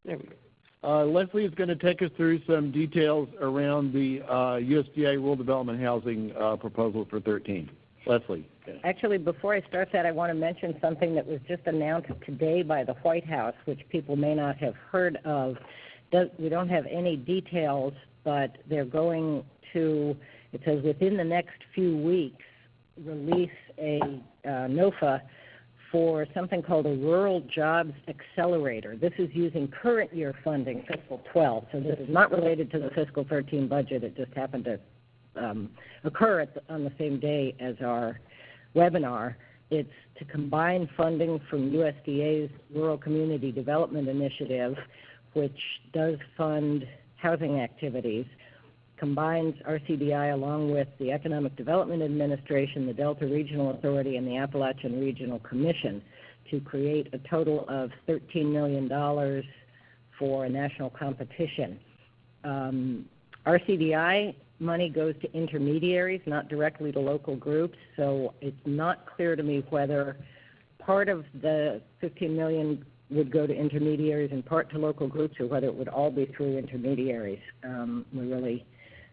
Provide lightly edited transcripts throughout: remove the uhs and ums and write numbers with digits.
There we go. Leslie is going to take us through some details around the USDA Rural Development Housing proposal for 13. Leslie. Actually, before I start that, I want to mention something that was just announced today by the White House, which people may not have heard of. We don't have any details, but they're going to, it says within the next few weeks, release a NOFA for something called a Rural Jobs Accelerator. This is using current year funding, fiscal 12. So this is not related to the fiscal 13 budget. It just happened to occur on the same day as our webinar. It's to combine funding from USDA's Rural Community Development Initiative, which does fund housing activities, combines RCDI along with the Economic Development Administration, the Delta Regional Authority, and the Appalachian Regional Commission to create a total of $13 million for a national competition. RCDI money goes to intermediaries, not directly to local groups, so it's not clear to me whether part of the $15 million would go to intermediaries and part to local groups, or whether it would all be through intermediaries. We really,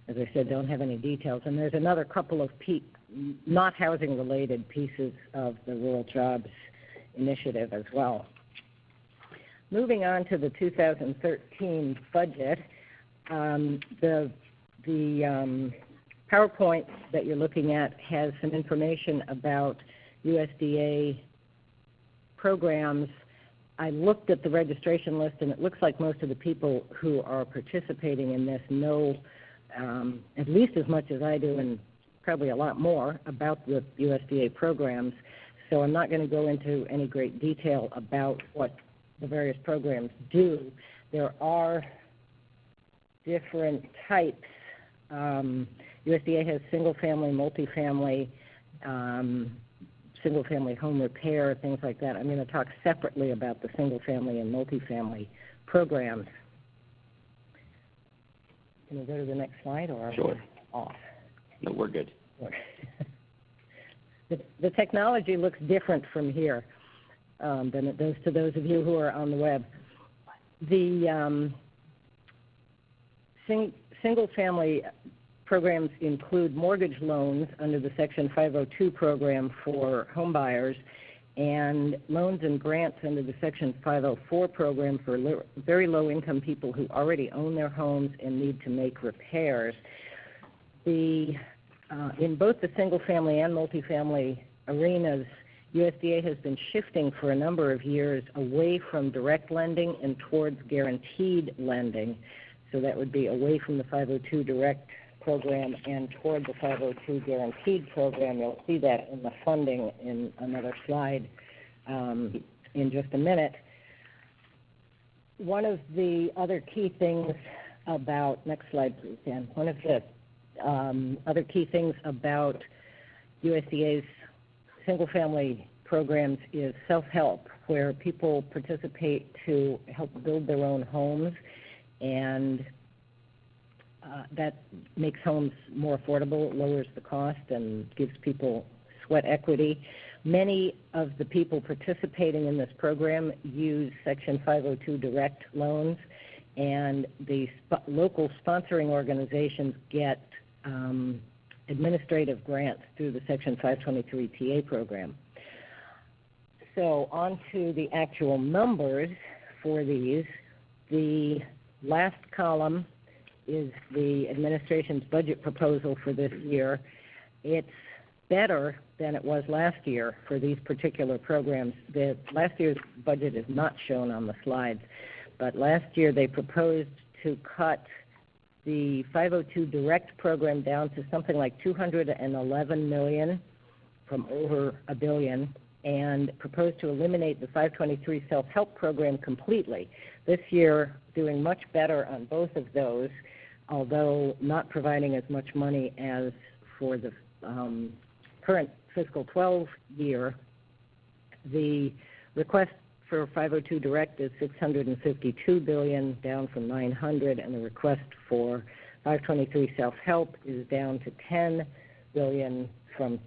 as I said, don't have any details. And there's another couple of not housing-related pieces of the Rural Jobs Initiative as well. Moving on to the 2013 budget, the PowerPoint that you're looking at has some information about USDA programs. I looked at the registration list, and it looks like most of the people who are participating in this know at least as much as I do, and probably a lot more, about the USDA programs. So I'm not going to go into any great detail about what the various programs do. There are different types. USDA has single-family, multifamily, single-family home repair, things like that. I'm going to talk separately about the single-family and multifamily programs. Can we go to the next slide, or sure. Are we off? No, we're good. The technology looks different from here than it does to those of you who are on the web. The single-family programs include mortgage loans under the Section 502 program for home buyers, and loans and grants under the Section 504 program for very low-income people who already own their homes and need to make repairs. In both the single-family and multifamily arenas, USDA has been shifting for a number of years away from direct lending and towards guaranteed lending. So that would be away from the 502 direct program and toward the 502 guaranteed program. You'll see that in the funding in another slide in just a minute. One of the other key things about, next slide please, Dan. One of the other key things about USDA's single-family programs is self-help, where people participate to help build their own homes, and that makes homes more affordable, it lowers the cost, and gives people sweat equity. Many of the people participating in this program use Section 502 direct loans, and the local sponsoring organizations get administrative grants through the Section 523 TA program. So on to the actual numbers for these. The last column is the administration's budget proposal for this year. It's better than it was last year for these particular programs. The last year's budget is not shown on the slides, but last year they proposed to cut the 502 direct program down to something like $211 million from over $1 billion, and proposed to eliminate the 523 self-help program completely. This year, doing much better on both of those, although not providing as much money as for the current fiscal 12 year. The request for 502 direct is $652 billion, down from $900, and the request for 523 self-help is down to $10 billion from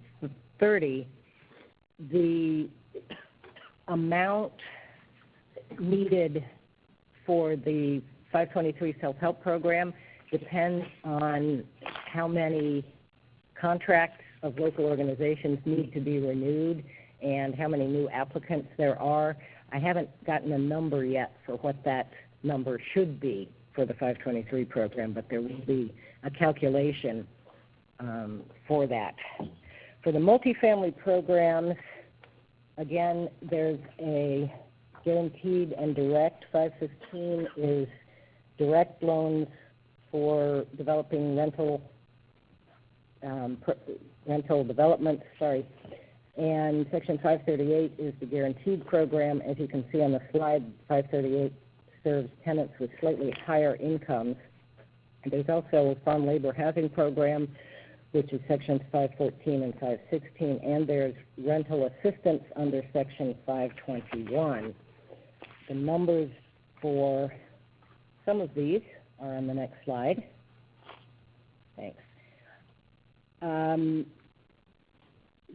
$30. The amount needed for the 523 SelfHelp program depends on how many contracts of local organizations need to be renewed and how many new applicants there are. I haven't gotten a number yet for what that number should be for the 523 program, but there will be a calculation for that. For the multifamily programs, again, there's a guaranteed and direct. 515 is direct loans for developing rental developments, and Section 538 is the guaranteed program. As you can see on the slide, 538 serves tenants with slightly higher incomes. There's also a farm labor housing program, which is Sections 514 and 516, and there's rental assistance under Section 521. The numbers for some of these are on the next slide. Thanks.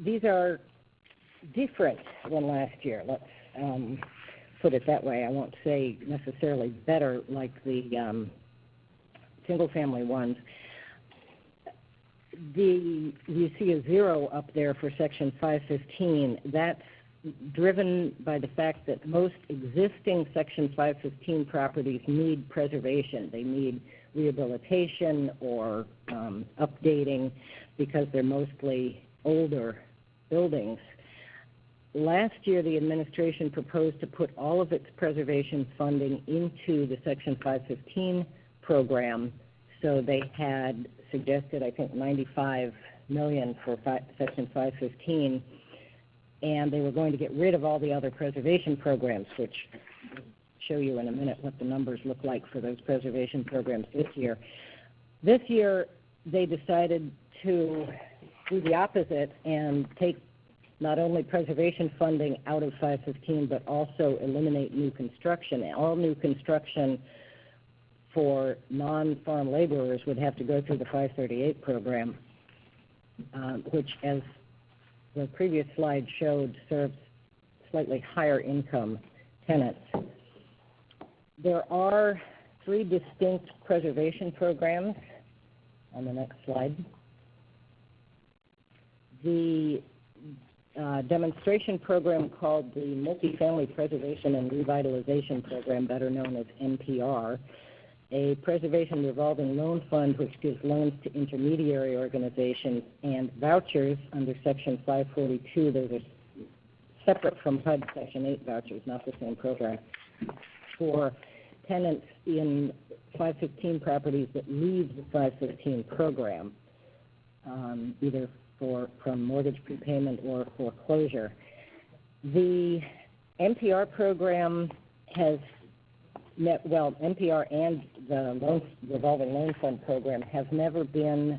These are different than last year. Let's put it that way. I won't say necessarily better like the single-family ones. You see a 0 up there for Section 515. That's driven by the fact that most existing Section 515 properties need preservation. They need rehabilitation or updating because they're mostly older buildings. Last year, the administration proposed to put all of its preservation funding into the Section 515 program, so they had suggested, I think, $95 million for Section 515, and they were going to get rid of all the other preservation programs, which I'll show you in a minute what the numbers look like for those preservation programs this year. This year, they decided to do the opposite and take not only preservation funding out of 515, but also eliminate new construction. All new construction for non-farm laborers would have to go through the 538 program, which, as the previous slide showed, serves slightly higher income tenants. There are 3 distinct preservation programs on the next slide. The demonstration program called the Multifamily Preservation and Revitalization Program, better known as NPR, a preservation revolving loan fund which gives loans to intermediary organizations, and vouchers under Section 542. Those are separate from HUD Section 8 vouchers, not the same program, for tenants in 515 properties that leave the 515 program, either from mortgage prepayment or foreclosure. The NPR program has NPR and the revolving loan fund program have never been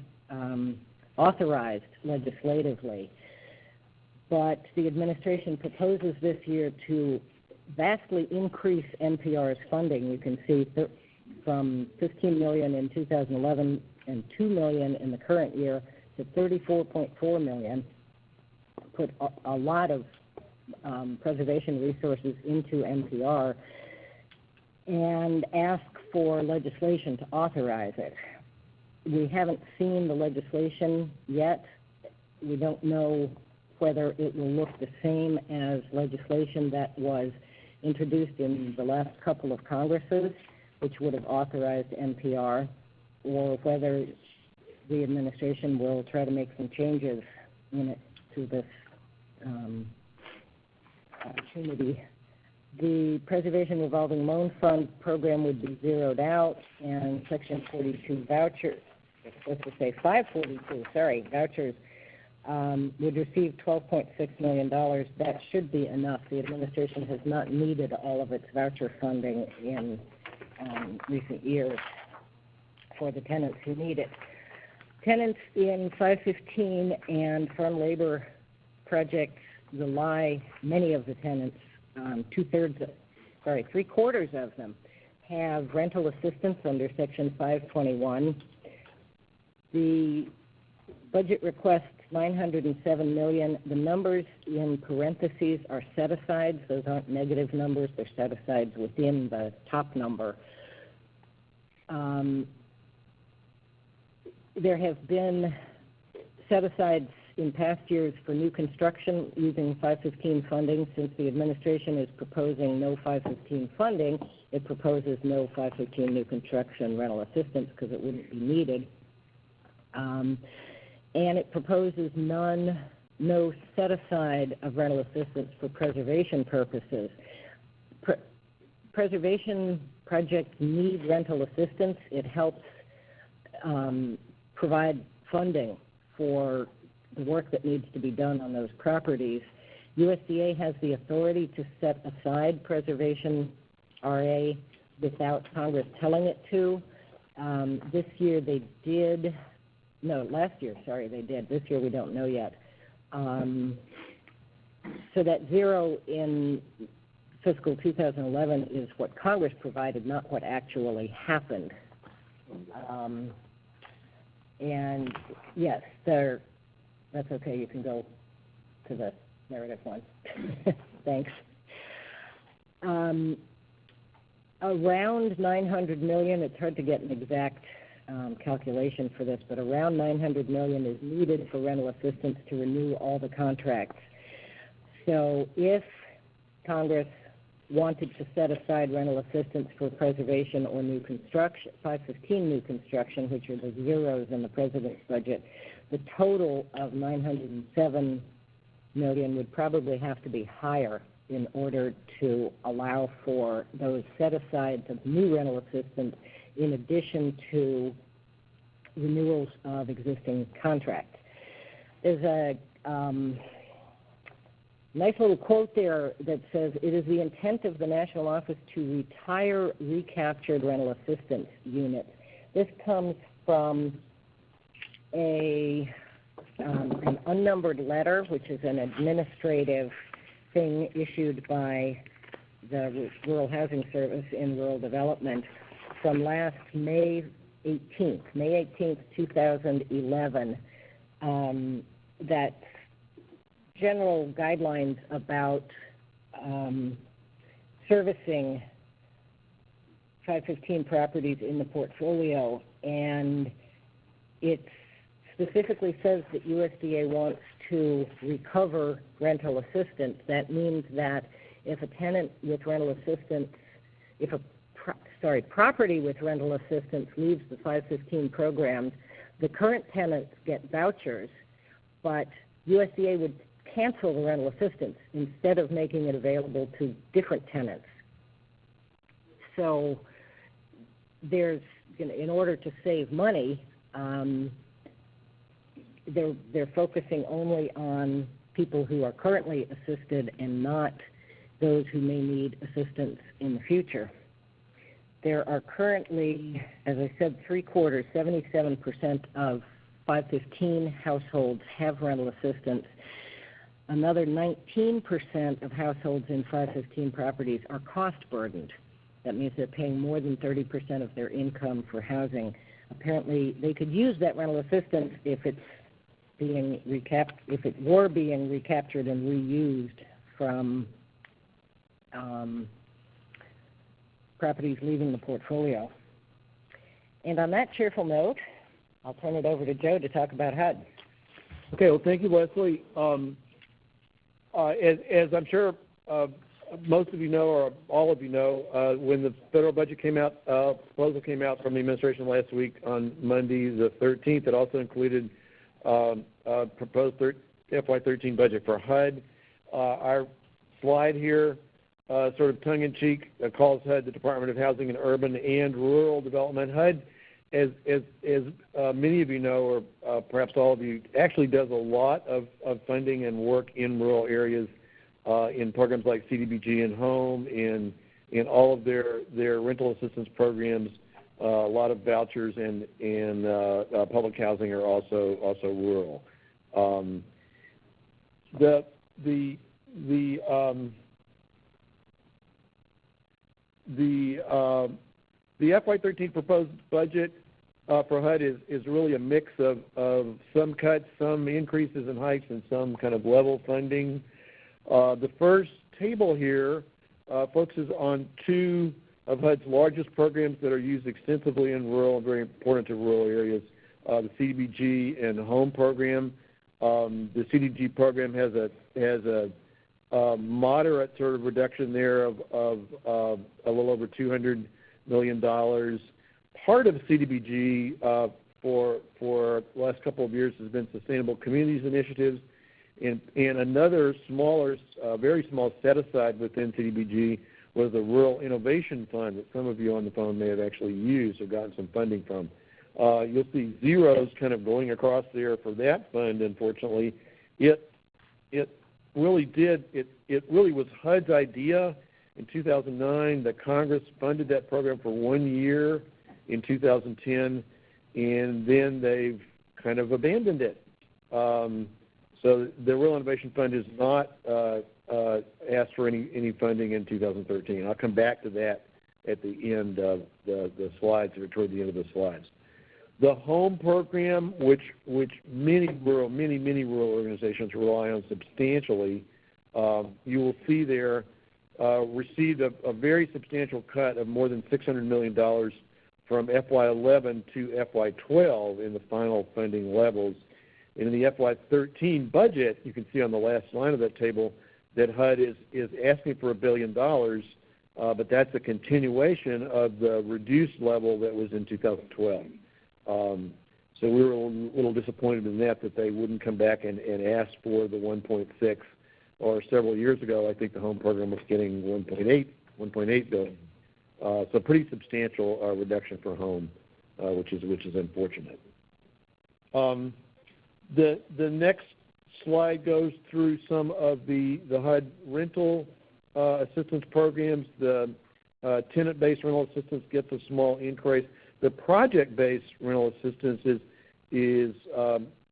authorized legislatively, but the administration proposes this year to vastly increase NPR's funding. You can see from $15 million in 2011 and $2 million in the current year to $34.4 million, put a lot of preservation resources into NPR, and ask for legislation to authorize it. We haven't seen the legislation yet. We don't know whether it will look the same as legislation that was introduced in the last couple of Congresses, which would have authorized NPR, or whether the administration will try to make some changes in it to this opportunity. The Preservation Revolving Loan Fund program would be zeroed out, and Section 42 vouchers, let's just say 542, vouchers, would receive $12.6 million. That should be enough. The administration has not needed all of its voucher funding in recent years for the tenants who need it. Tenants in 515 and farm labor projects rely, many of the tenants, three-quarters of them have rental assistance under Section 521. The budget request $907 million. The numbers in parentheses are set-asides. Those aren't negative numbers. They're set-asides within the top number. There have been set-asides in past years for new construction using 515 funding. Since the administration is proposing no 515 funding, it proposes no 515 new construction rental assistance because it wouldn't be needed. And it proposes no set-aside of rental assistance for preservation purposes. Preservation projects need rental assistance. It helps provide funding for the work that needs to be done on those properties. USDA has the authority to set aside preservation RA without Congress telling it to. This year they did. No, last year, sorry, they did. This year we don't know yet. So that zero in fiscal 2011 is what Congress provided, not what actually happened. And yes, that's okay. You can go to the narrative one. Thanks. Around $900 million, it's hard to get an exact calculation for this, but around $900 million is needed for rental assistance to renew all the contracts. So if Congress wanted to set aside rental assistance for preservation or new construction, 515 new construction, which are the zeros in the President's budget, the total of $907 million would probably have to be higher in order to allow for those set-asides of new rental assistance in addition to renewals of existing contracts. There's a nice little quote there that says, "It is the intent of the National Office to retire recaptured rental assistance units." This comes from an unnumbered letter, which is an administrative thing issued by the Rural Housing Service in Rural Development from last May 18th, 2011, that general guidelines about servicing 515 properties in the portfolio, and it specifically says that USDA wants to recover rental assistance. That means that if a tenant with rental assistance, property with rental assistance leaves the 515 programs, the current tenants get vouchers, but USDA would cancel the rental assistance instead of making it available to different tenants. So there's, in order to save money, they're focusing only on people who are currently assisted and not those who may need assistance in the future. There are currently, as I said, 77% of 515 households have rental assistance. Another 19% of households in 515 properties are cost burdened. That means they're paying more than 30% of their income for housing. Apparently, they could use that rental assistance if it were being recaptured and reused from properties leaving the portfolio. And on that cheerful note, I'll turn it over to Joe to talk about HUD. Okay, well, thank you, Leslie. As I'm sure most of you know, or all of you know, when the federal budget came out, proposal came out from the administration last week on Monday the 13th, it also included proposed FY13 budget for HUD. Our slide here, sort of tongue-in-cheek, calls HUD the Department of Housing and Urban and Rural Development. HUD, as many of you know, or perhaps all of you, actually does a lot of funding and work in rural areas in programs like CDBG and Home, in all of their rental assistance programs. A lot of vouchers and public housing are also rural. The FY13 proposed budget for HUD is really a mix of some cuts, some increases in hikes, and some kind of level funding. The first table here focuses on two of HUD's largest programs that are used extensively in rural and very important to rural areas, the CDBG and HOME program. The CDBG program has a moderate sort of reduction there of a little over $200 million. Part of CDBG for the last couple of years has been Sustainable Communities Initiatives, and another smaller, very small set-aside within CDBG was the Rural Innovation Fund that some of you on the phone may have actually used or gotten some funding from. You'll see zeros kind of going across there for that fund, unfortunately. It really was HUD's idea in 2009. The Congress funded that program for 1 year in 2010, and then they've kind of abandoned it. So the Rural Innovation Fund is not asked for any funding in 2013. I'll come back to that at the end of the slides, or toward the end of the slides. The HOME program, which many rural organizations rely on substantially, you will see there, received a very substantial cut of more than $600 million from FY11 to FY12 in the final funding levels. And in the FY13 budget, you can see on the last line of that table that HUD is asking for $1 billion, but that's a continuation of the reduced level that was in 2012. So we were a little disappointed in that they wouldn't come back and ask for the 1.6, or several years ago, I think the HOME program was getting 1.8 billion. So pretty substantial reduction for HOME, which is unfortunate. The next slide goes through some of the HUD rental assistance programs. The tenant-based rental assistance gets a small increase. The project-based rental assistance is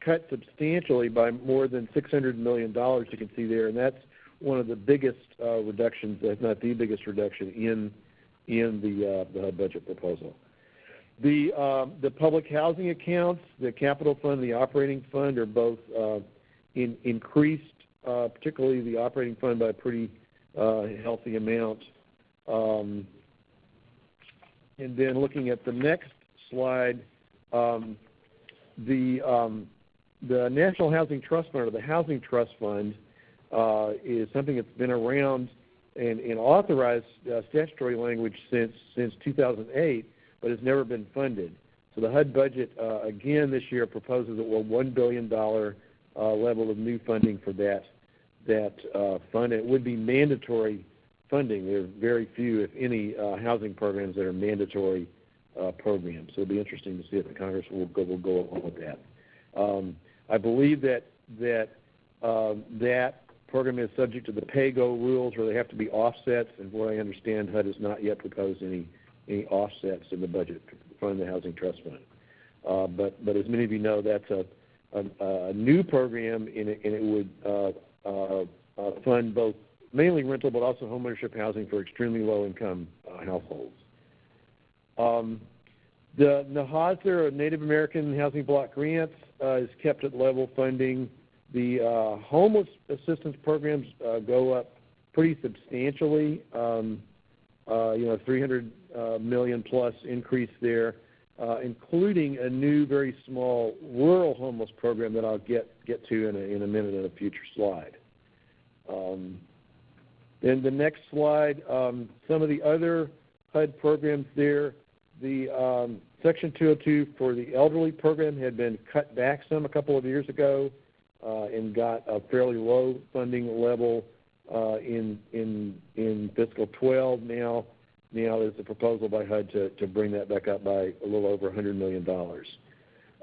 cut substantially by more than $600 million, you can see there, and that's one of the biggest reductions, if not the biggest reduction, in the HUD budget proposal. The public housing accounts, the capital fund, the operating fund are both increased, particularly the operating fund by a pretty healthy amount. And then looking at the next slide, the National Housing Trust Fund, or the Housing Trust Fund, is something that's been around and authorized statutory language since 2008, but has never been funded. So the HUD budget, again this year, proposes a $1 billion level of new funding for that fund. It would be mandatory funding. There are very few, if any, housing programs that are mandatory programs. So it'll be interesting to see if the Congress will go along with that. I believe that program is subject to the pay-go rules, where they have to be offsets, and what I understand, HUD has not yet proposed any offsets in the budget to fund the Housing Trust Fund. But as many of you know, that's a new program, and it would fund both mainly rental, but also homeownership housing for extremely low-income households. The NAHASA, or Native American Housing Block Grants, is kept at level funding. The homeless assistance programs go up pretty substantially. 300 million plus increase there, including a new, very small rural homeless program that I'll get to in a minute in a future slide. Then the next slide, some of the other HUD programs there. The Section 202 for the elderly program had been cut back some a couple of years ago and got a fairly low funding level in fiscal 12. Now there's a proposal by HUD to bring that back up by a little over $100 million.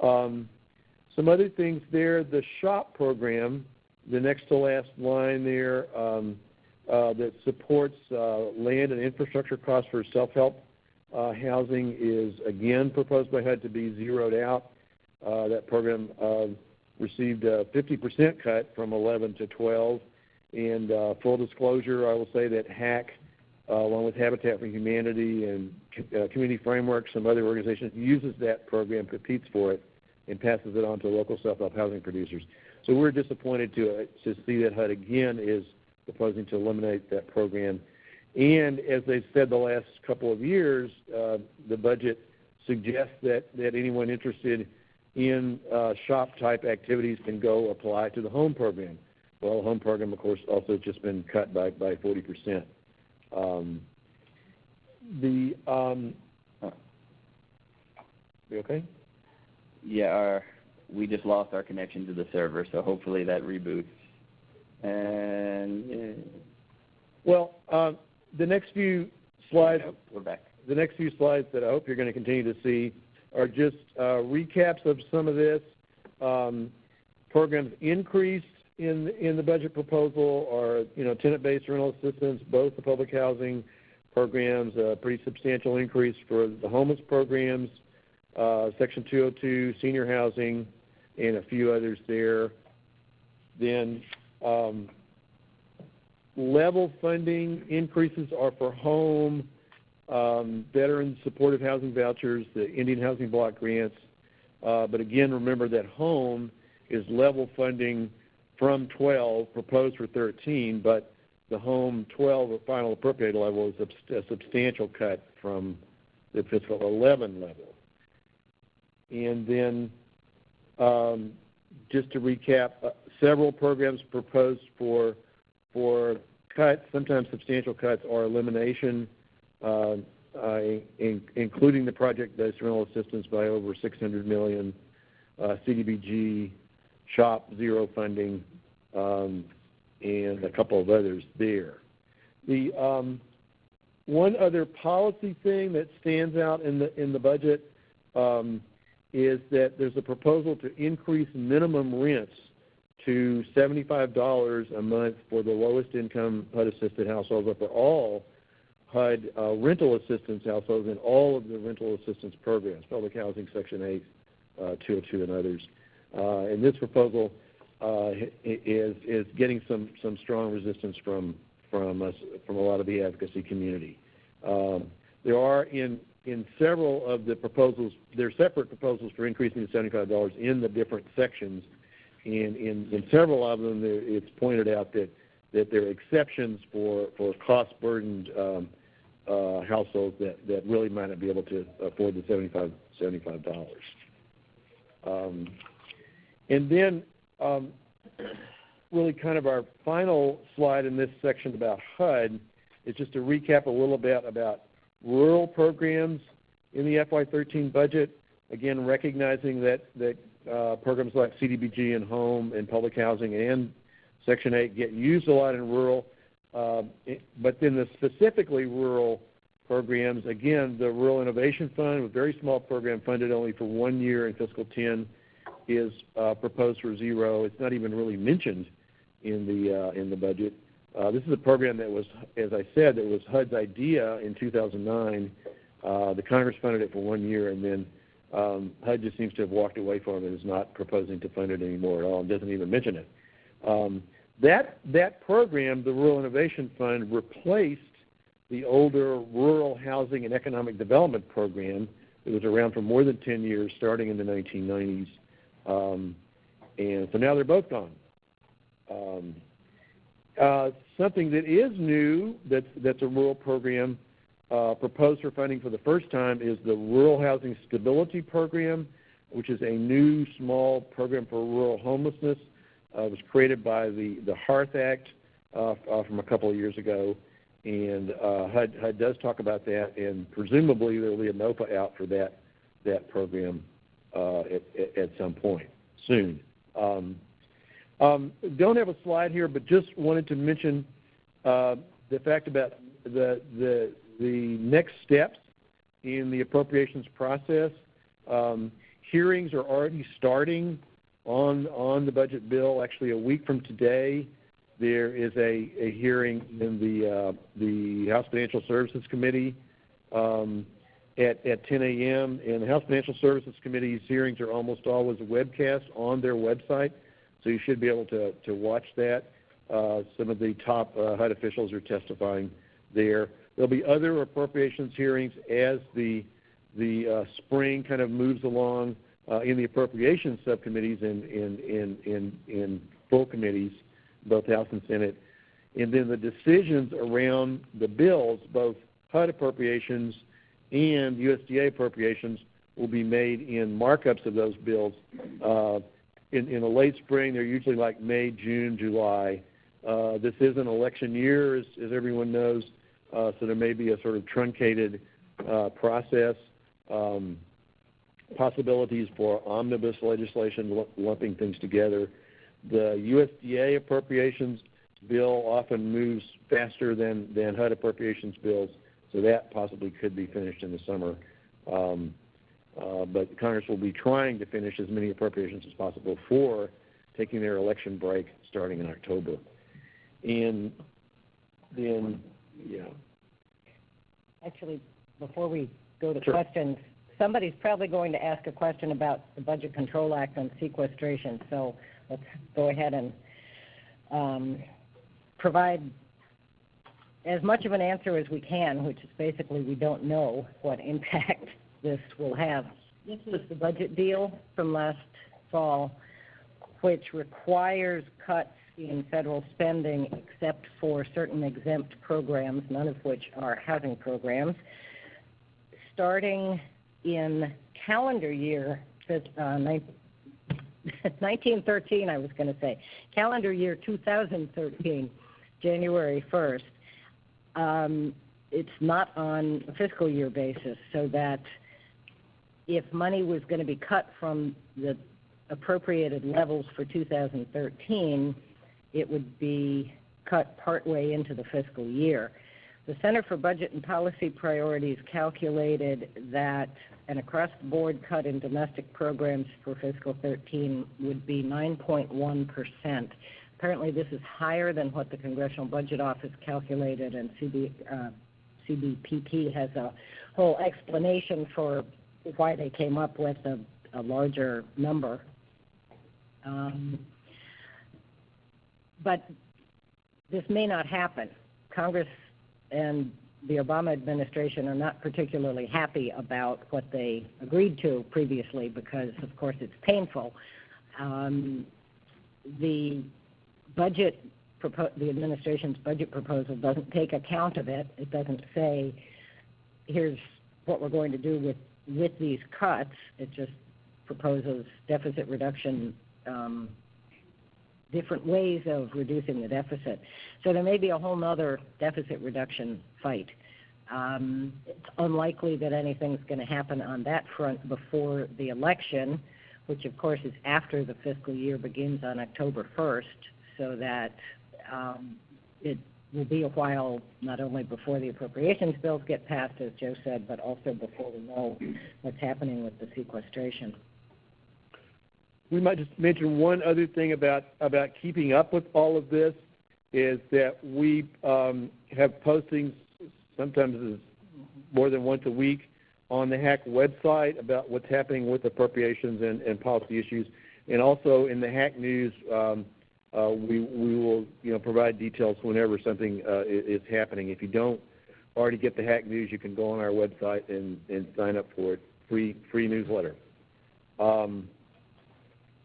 Some other things there, the SHOP program, the next to last line there, that supports land and infrastructure costs for self-help housing, is again proposed by HUD to be zeroed out. That program received a 50% cut from 11 to 12. And full disclosure, I will say that HAC along with Habitat for Humanity and Community Framework, some other organizations, uses that program, competes for it, and passes it on to local self-help housing producers. So we're disappointed to see that HUD again is proposing to eliminate that program. And as they've said the last couple of years, the budget suggests that anyone interested in shop-type activities can go apply to the home program. Well, the home program, of course, also just been cut by 40%. You okay? Yeah, we just lost our connection to the server, so hopefully that reboots. And well, the next few slides. Nope, we're back. The next few slides that I hope you're going to continue to see are just recaps of some of this. Programs increased in the budget proposal are, tenant-based rental assistance, both the public housing programs, a pretty substantial increase for the homeless programs, Section 202, senior housing, and a few others there. Then level funding increases are for home, veteran supportive housing vouchers, the Indian Housing Block grants. But again, remember that home is level funding from 12, proposed for 13, but the home 12 final appropriated level is a substantial cut from the fiscal 11 level. And then just to recap, several programs proposed for cuts, sometimes substantial cuts, or elimination, including the project-based rental assistance by over $600 million, CDBG, SHOP zero funding, and a couple of others there. The one other policy thing that stands out in the budget is that there's a proposal to increase minimum rents to $75 a month for the lowest income HUD-assisted households, or for all HUD rental assistance households in all of the rental assistance programs, public housing, Section 8, 202, and others. And this proposal is getting some strong resistance from a lot of the advocacy community. There are in several of the proposals, there are separate proposals for increasing to $75 in the different sections. And in several of them, it's pointed out that there are exceptions for cost-burdened households that really might not be able to afford the $75. And then really kind of our final slide in this section about HUD is just to recap a little bit about rural programs in the FY13 budget, again recognizing that programs like CDBG and home and public housing and Section 8 get used a lot in rural, but then the specifically rural programs, again, the Rural Innovation Fund, a very small program funded only for 1 year in fiscal 10, is proposed for zero. It's not even really mentioned in the budget. This is a program that was, as I said, that was HUD's idea in 2009. The Congress funded it for 1 year, and then HUD just seems to have walked away from it and is not proposing to fund it anymore at all and doesn't even mention it. That program, the Rural Innovation Fund, replaced the older Rural Housing and Economic Development Program. It was around for more than 10 years, starting in the 1990s. And so now they're both gone. Something that is new that's a rural program proposed for funding for the first time is the Rural Housing Stability Program, which is a new small program for rural homelessness. It was created by the HEARTH Act from a couple of years ago, and HUD does talk about that, and presumably there will be a NOPA out for that program at some point soon. Don't have a slide here, but just wanted to mention the fact about the next steps in the appropriations process. Hearings are already starting on the budget bill. Actually, a week from today, there is a hearing in the House Financial Services Committee at 10 a.m. And the House Financial Services Committee's hearings are almost always webcast on their website, so you should be able to watch that. Some of the top HUD officials are testifying there. There'll be other appropriations hearings as the spring kind of moves along in the appropriations subcommittees and in full committees, both House and Senate. And then the decisions around the bills, both HUD appropriations and USDA appropriations, will be made in markups of those bills. In the late spring, they're usually like May, June, July. This is an election year, as everyone knows, so there may be a sort of truncated process. Possibilities for omnibus legislation, lumping things together. The USDA appropriations bill often moves faster than HUD appropriations bills, so that possibly could be finished in the summer. But Congress will be trying to finish as many appropriations as possible before taking their election break starting in October. And then, yeah. Actually, before we go to Sure. questions, somebody's probably going to ask a question about the Budget Control Act on sequestration, so let's go ahead and provide as much of an answer as we can, which is basically we don't know what impact this will have. This was the budget deal from last fall, which requires cuts in federal spending except for certain exempt programs, none of which are housing programs. Starting in calendar year 1913, I was going to say, calendar year 2013, January 1st, it's not on a fiscal year basis, so that if money was going to be cut from the appropriated levels for 2013, it would be cut partway into the fiscal year. The Center for Budget and Policy Priorities calculated that an across-the-board cut in domestic programs for fiscal 13 would be 9.1%. Apparently this is higher than what the Congressional Budget Office calculated, and CBPP has a whole explanation for why they came up with a larger number. But this may not happen. Congress and the Obama administration are not particularly happy about what they agreed to previously because, of course, it's painful. The administration's budget proposal doesn't take account of it. It doesn't say, here's what we're going to do with these cuts. It just proposes deficit reduction, different ways of reducing the deficit. So there may be a whole other deficit reduction fight. It's unlikely that anything's going to happen on that front before the election, which of course is after the fiscal year begins on October 1st, so that it will be a while not only before the appropriations bills get passed, as Joe said, but also before we know what's happening with the sequestration. We might just mention one other thing about keeping up with all of this is that we have postings, sometimes more than once a week, on the HAC website about what's happening with appropriations and policy issues. And also in the HAC News, we will provide details whenever something is happening. If you don't already get the HAC News, you can go on our website and sign up for it. Free newsletter.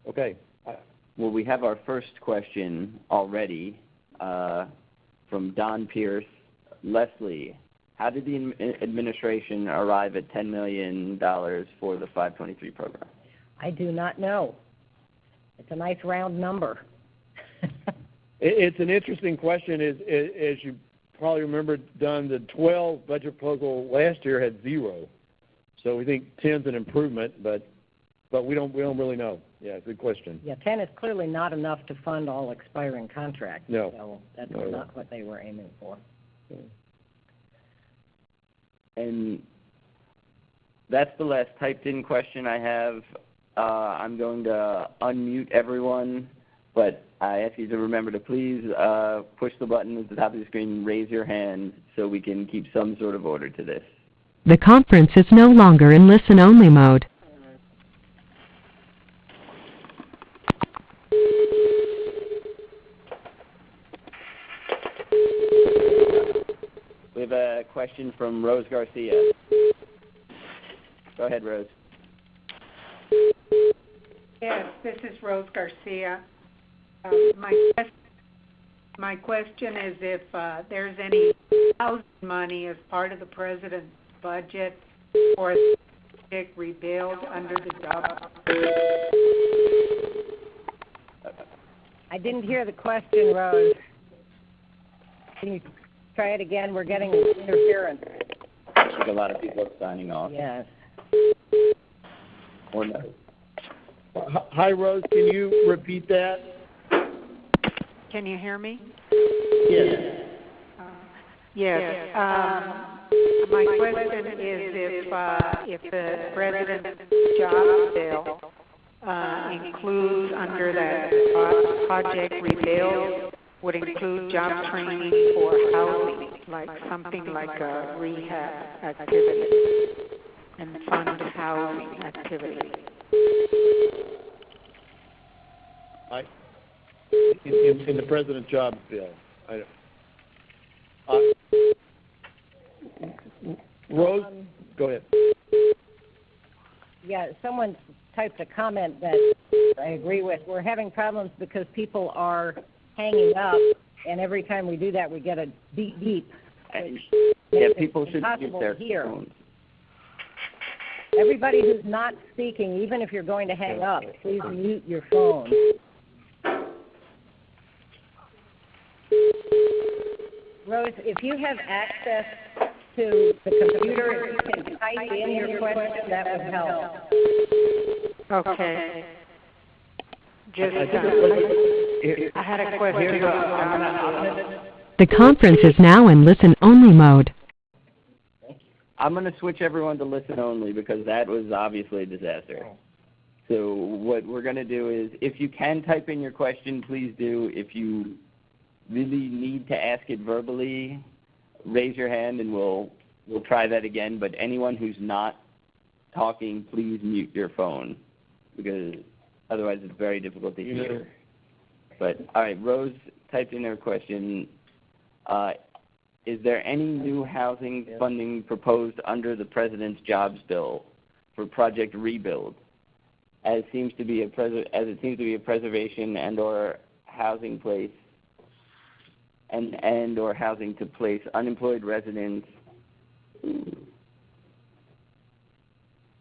Okay. Well, we have our first question already from Don Pierce. Leslie, how did the administration arrive at $10 million for the 523 program? I do not know. It's a nice round number. It's an interesting question. As you probably remember, Don, the 12 budget proposal last year had 0. So we think 10's an improvement, but we don't really know. Yeah, good question. Yeah, 10 is clearly not enough to fund all expiring contracts. No. So that's not what they were aiming for. And that's the last typed-in question I have. I'm going to unmute everyone, but I ask you to remember to please push the button at the top of the screen and raise your hand so we can keep some sort of order to this. The conference is no longer in listen-only mode. We have a question from Rose Garcia. Go ahead, Rose. Yes, this is Rose Garcia. My question is if there's any housing money as part of the President's budget for the Project Rebuild under the job. I didn't hear the question, Rose. Can you try it again? We're getting interference. I think a lot of people are signing off. Yes. Or no. Hi, Rose. Can you repeat that? Can you hear me? Yes. Yes. My question is if the President's job bill includes under that Project Rebuild would include job training for housing, like something like a rehab activity and fund housing activity. In the President's job bill. Rose, go ahead. Yeah, someone typed a comment that I agree with. We're having problems because people are hanging up, and every time we do that, we get a beep beep. Yeah, people should mute their phones. Everybody who's not speaking, even if you're going to hang up, please mute your phone. Rose, if you have access to the computer, if you can type in your question, that would help. Okay. I had a question. The conference is now in listen-only mode. I'm going to switch everyone to listen only because that was obviously a disaster. So what we're going to do is, if you can type in your question, please do. If you really need to ask it verbally, raise your hand and we'll try that again. But anyone who's not talking, please mute your phone because otherwise it's very difficult to hear. But all right, Rose typed in her question. Is there any new housing funding proposed under the President's jobs bill for Project Rebuild, as it seems to be a preservation and/or housing place and/or housing to place unemployed residents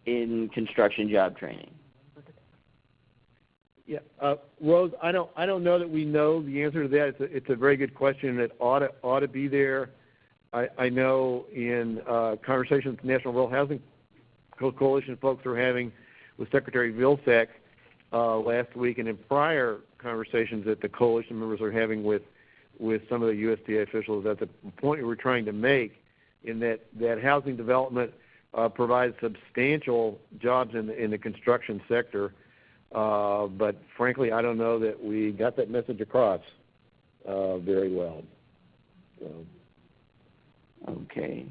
in construction job training? Yeah, Rose, I don't know that we know the answer to that. It's a very good question. It ought to be there. I know in conversations the National Rural Housing Coalition folks were having with Secretary Vilsack last week, and in prior conversations that the coalition members are having with some of the USDA officials, at the point we were trying to make in that housing development provides substantial jobs in the construction sector. But frankly, I don't know that we got that message across very well. So. Okay.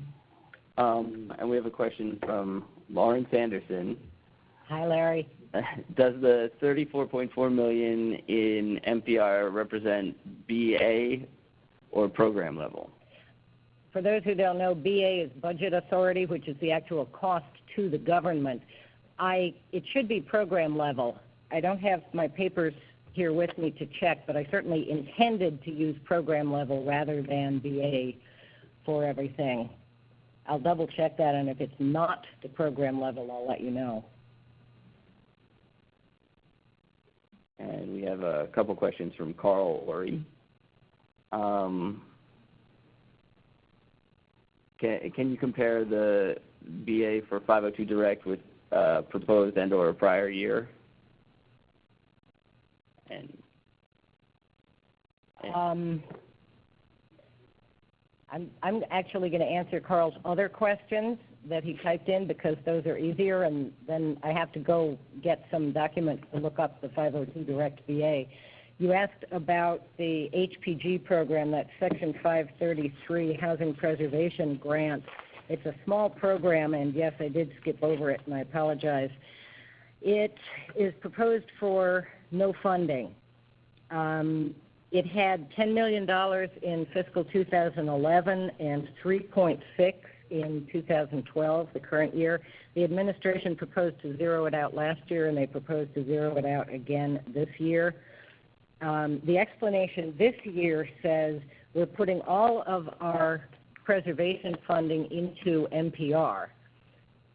And we have a question from Lawrence Anderson. Hi, Larry. Does the $34.4 million in MPR represent BA or program level? For those who don't know, BA is budget authority, which is the actual cost to the government. It should be program level. I don't have my papers here with me to check, but I certainly intended to use program level rather than BA for everything. I'll double check that, and if it's not the program level, I'll let you know. And we have a couple questions from Carl Ori. Can you compare the BA for 502 Direct with proposed and/or prior year? I'm actually going to answer Carl's other questions that he typed in because those are easier, and then I have to go get some documents to look up the 502 Direct BA. You asked about the HPG program, that Section 533 Housing Preservation Grant. It's a small program, and yes, I did skip over it, and I apologize. It is proposed for no funding. It had $10 million in fiscal 2011 and $3.6 in 2012, the current year. The administration proposed to zero it out last year, and they proposed to zero it out again this year. The explanation this year says we're putting all of our preservation funding into NPR,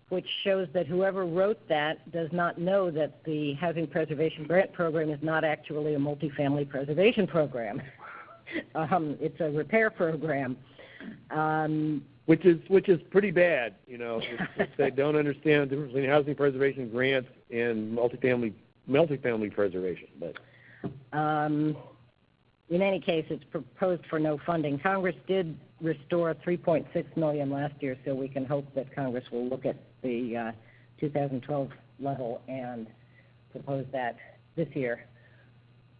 which shows that whoever wrote that does not know that the Housing Preservation Grant Program is not actually a multifamily preservation program. It's a repair program. Which is pretty bad, you know, if they don't understand the difference between housing preservation grants and multifamily preservation. But in any case, it's proposed for no funding. Congress did restore $3.6 million last year, so we can hope that Congress will look at the 2012 level and propose that this year.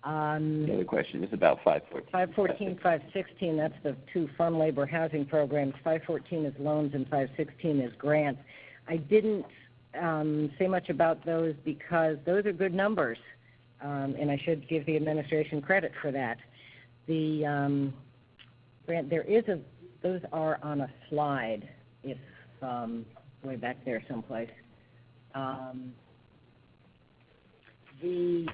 The other question is about 514. 514, 516, that's the two farm labor housing programs. 514 is loans and 516 is grants. I didn't say much about those because those are good numbers, and I should give the administration credit for that. The grant, those are on a slide, if way back there someplace. The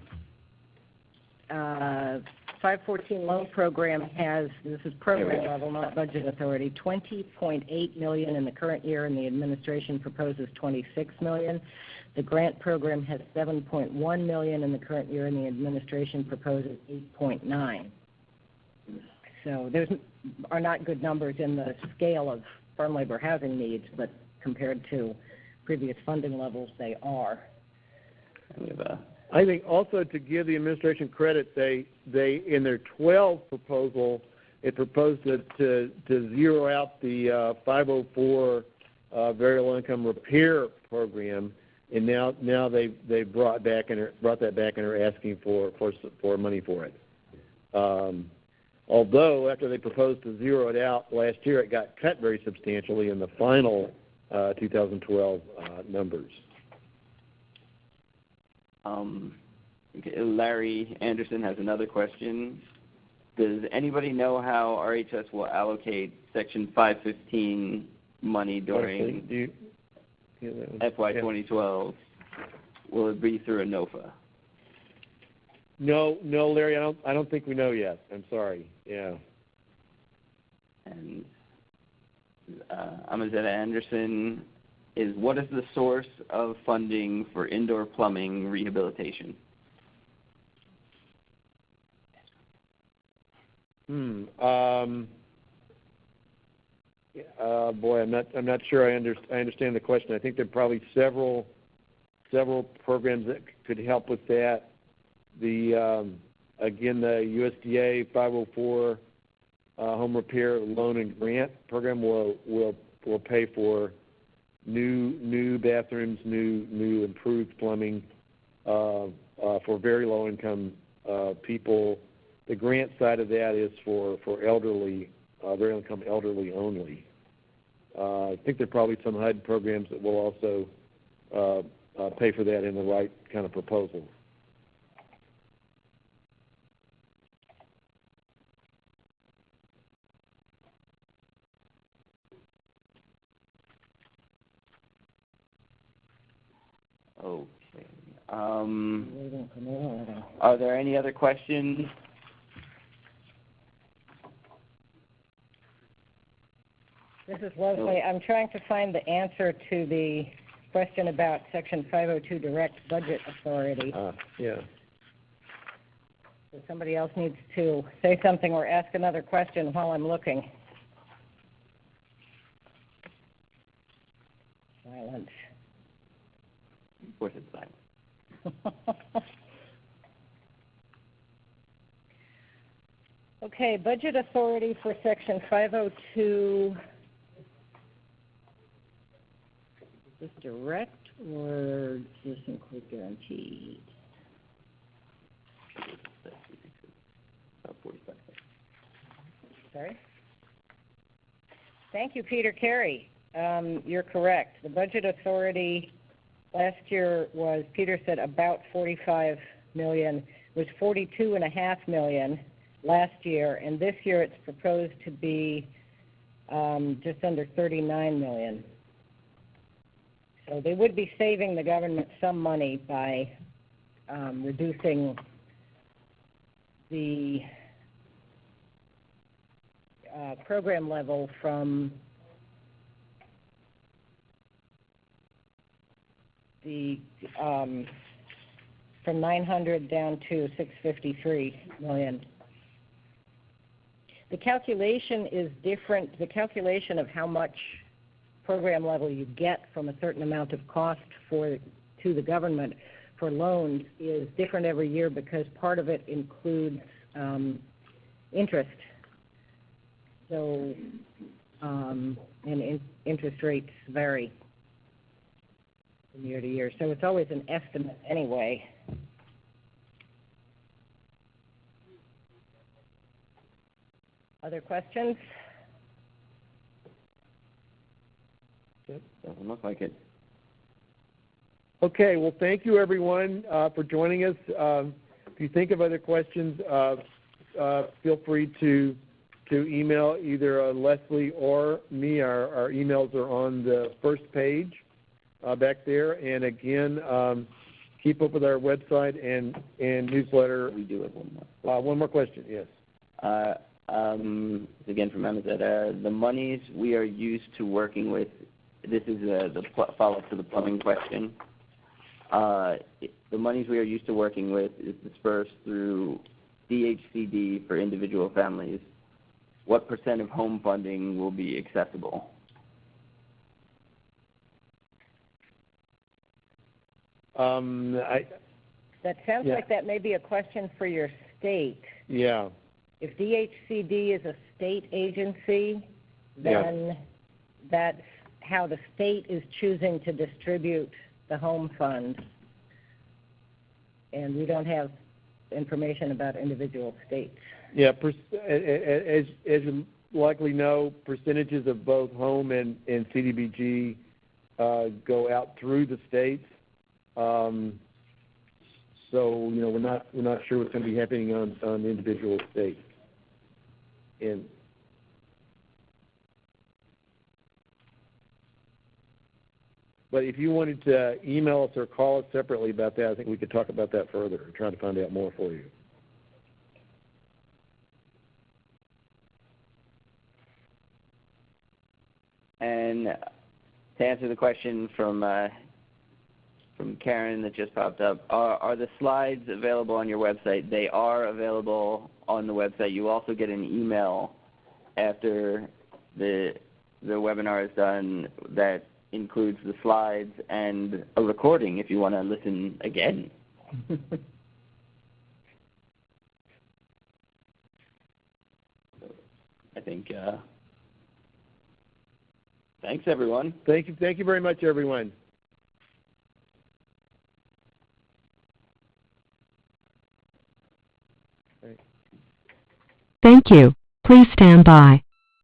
514 loan program has, this is program level, not budget authority, $20.8 million in the current year, and the administration proposes $26 million. The grant program has $7.1 million in the current year, and the administration proposes $8.9. So those are not good numbers in the scale of farm labor housing needs, but compared to previous funding levels, they are. I think also to give the administration credit, they in their 12 proposal, it proposed to zero out the 504 very low income repair program, and now they brought that back and are asking for money for it. Although after they proposed to zero it out last year, it got cut very substantially in the final 2012 numbers. Larry Anderson has another question. Does anybody know how RHS will allocate Section 515 money during FY 2012? Will it be through a NOFA? No, Larry. I don't think we know yet. I'm sorry. Yeah. And Amazetta Anderson is, what is the source of funding for indoor plumbing rehabilitation? Boy, I'm not sure I understand the question. I think there are probably several programs that could help with that. Again, the USDA 504 home repair loan and grant program will pay for new bathrooms, new improved plumbing for very low income people. The grant side of that is for elderly, very low income elderly only. I think there are probably some HUD programs that will also pay for that in the right kind of proposal. Okay. Are there any other questions? This is Leslie. I'm trying to find the answer to the question about Section 502 Direct Budget Authority. Yeah. So somebody else needs to say something or ask another question while I'm looking. Silence. Of course it's silent. Okay, budget authority for Section 502. Is this direct or does this include guaranteed? About 45. Sorry? Thank you, Peter Carey. You're correct. The budget authority last year was, Peter said, about $45 million. It was $42.5 million last year, and this year it's proposed to be just under $39 million. So they would be saving the government some money by reducing the program level from from 900 down to 653 million. The calculation is different. The calculation of how much program level you get from a certain amount of cost to the government for loans is different every year because part of it includes interest. So, interest rates vary from year to year. So it's always an estimate anyway. Other questions? Doesn't look like it. Okay, well, thank you, everyone, for joining us. If you think of other questions, feel free to email either Leslie or me. Our emails are on the first page back there. And again, keep up with our website and newsletter. We do have one more. One more question, yes. Again from Amazon, the monies we are used to working with, this is the follow-up to the plumbing question. The monies we are used to working with is dispersed through DHCD for individual families. What % of home funding will be accessible? That sounds like that may be a question for your state. Yeah. If DHCD is a state agency, then that's how the state is choosing to distribute the home fund. And we don't have information about individual states. Yeah, as you likely know, percentages of both home and CDBG go out through the states. So we're not sure what's going to be happening on individual states. But if you wanted to email us or call us separately about that, I think we could talk about that further and try to find out more for you. And to answer the question from Karen that just popped up, are the slides available on your website? They are available on the website. You also get an email after the webinar is done that includes the slides and a recording if you want to listen again. I think, thanks everyone. Thank you very much, everyone. Thank you. Please stand by.